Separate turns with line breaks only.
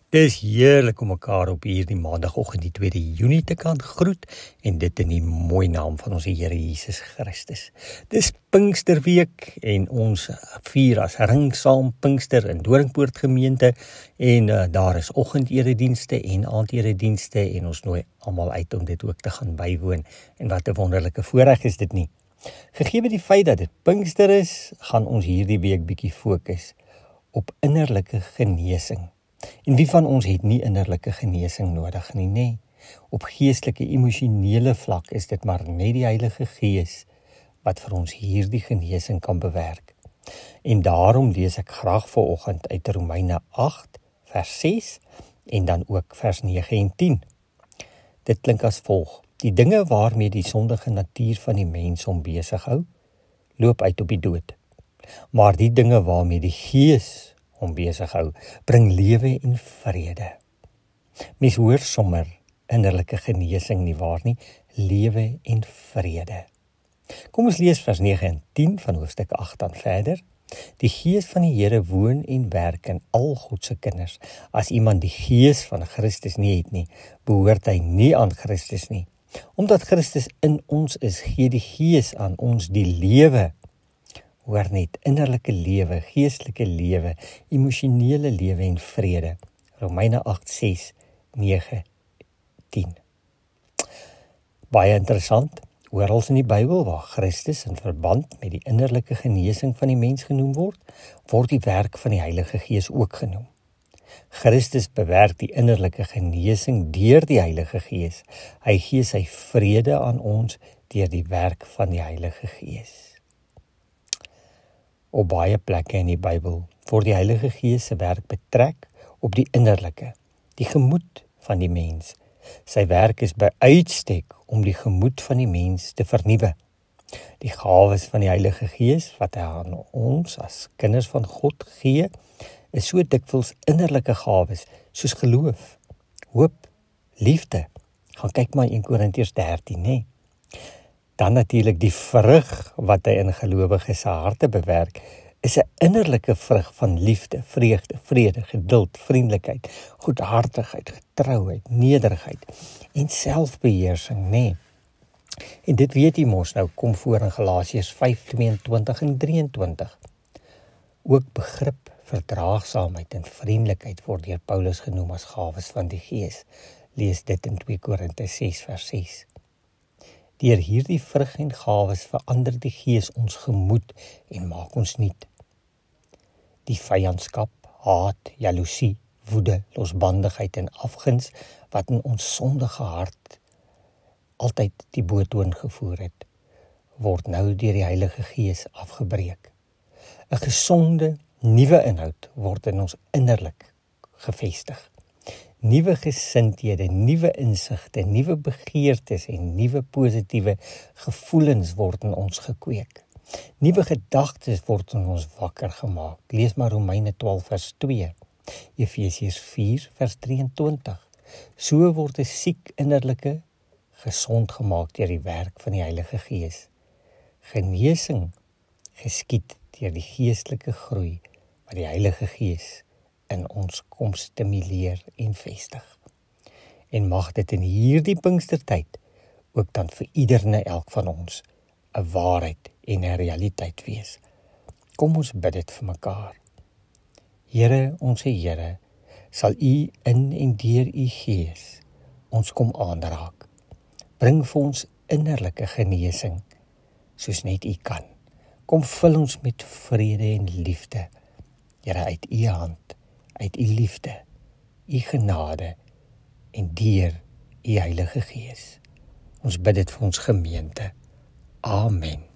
Dis heerlik om mekaar op hierdie maandagoggend die 2 Junie te kan groet en dit in die mooi naam van ons Here Jesus Christus. Dis Pinksterweek en ons vier as ring saam Pinkster in Doringpoort gemeente en daar is oggenderedienste en aandderedienste en ons nooi almal uit om dit ook te gaan bywoon en wat 'n wonderlike voorreg is dit nie. Gegee die feit dat dit Pinkster is, gaan ons hierdie week bietjie fokus op innerlike genesing. En wie van ons het nie innerlike genesing nodig nie, nê? Op geestelike, emosionele vlak is dit maar net die Heilige Gees wat vir ons hierdie genesing kan bewerk. En daarom lees ek graag vanoggend uit Romeine 8 vers 6 en dan ook vers 9 en 10. Dit klink as volg: die dinge waarmee die sondige natuur van die mens hom besig hou, loop uit op die dood. Maar die dinge waarmee die Gees hom besig hou, bring lewe en vrede. Mens hoor sommer innerlike genesing nie waar nie, lewe en vrede. Kom ons lees vers 9 en 10 van hoofstuk 8 dan verder. Die Gees van die Here woon en werk in al God se kinders. As iemand die Gees van Christus nie het nie, behoort hy nie aan Christus nie. Omdat Christus in ons is, gee die Gees aan ons die lewe. Hoor net, innerlike lewe, geestelike lewe, emosionele lewe en vrede. Romeine 8, 6, 9, 10. Baie interessant, oral in die Bybel waar Christus in verband met die innerlike genesing van die mens genoem word, word die werk van die Heilige Gees ook genoem. Christus bewerk die innerlike genesing deur die Heilige Gees. Hy gee sy vrede aan ons deur die werk van die Heilige Gees. Op baie plekke in die Bybel word die Heilige Gees se werk betrek op die innerlike, die gemoed van die mens. Sy werk is by uitstek om die gemoed van die mens te vernuwe. Die gawes van die Heilige Gees wat hy aan ons as kinders van God gee, is so dikwels innerlike gawes soos geloof, hoop, liefde. Gaan kyk maar 1 Korintiërs 13, hè. Dan natuurlik die vrug wat hy in gelowiges se harte bewerk, is 'n innerlike vrug van liefde, vreugde, vrede, geduld, vriendelikheid, goedhartigheid, getrouheid, nederigheid en selfbeheersing, nê. En dit weet jy mos nou, kom voor in Galasiërs 5:22 en 23. Ook begrip, verdraagsaamheid en vriendelikheid word deur Paulus genoem as gawes van die Gees. Lees dit in 2 Korinte 6 vers 6. Deur hierdie vrug en gawes verander die Gees ons gemoed en maak ons nuut. Die vyandskap, haat, jaloesie, woede, losbandigheid en afguns wat in ons sondige hart altyd die boetoon gevoer het, word nou deur die Heilige Gees afgebreek. 'n Gesonde, nuwe inhoud word in ons innerlik gevestig. Nuwe gesindhede, nuwe insigte, nuwe begeertes en nuwe positiewe gevoelens word in ons gekweek. Nuwe gedagtes word in ons wakker gemaak. Lees maar Romeine 12 vers 2, Efesiërs 4 vers 23. So word 'n siek innerlike gesond gemaak deur die werk van die Heilige Gees. Genesing geskied deur die geestelike groei wat die Heilige Gees in ons kom stimuleer en vestig. En mag dit in hierdie Pinkstertyd ook dan vir ieder en elk van ons 'n waarheid en 'n realiteit wees. Kom ons bid dit vir mekaar. Here, ons Here, sal U in en deur U Gees ons kom aanraak. Bring vir ons innerlike genesing, soos net U kan. Kom vul ons met vrede en liefde, Here, uit U hand, uit U liefde, U genade en deur U Heilige Gees. Ons bid dit vir ons gemeente. Amen.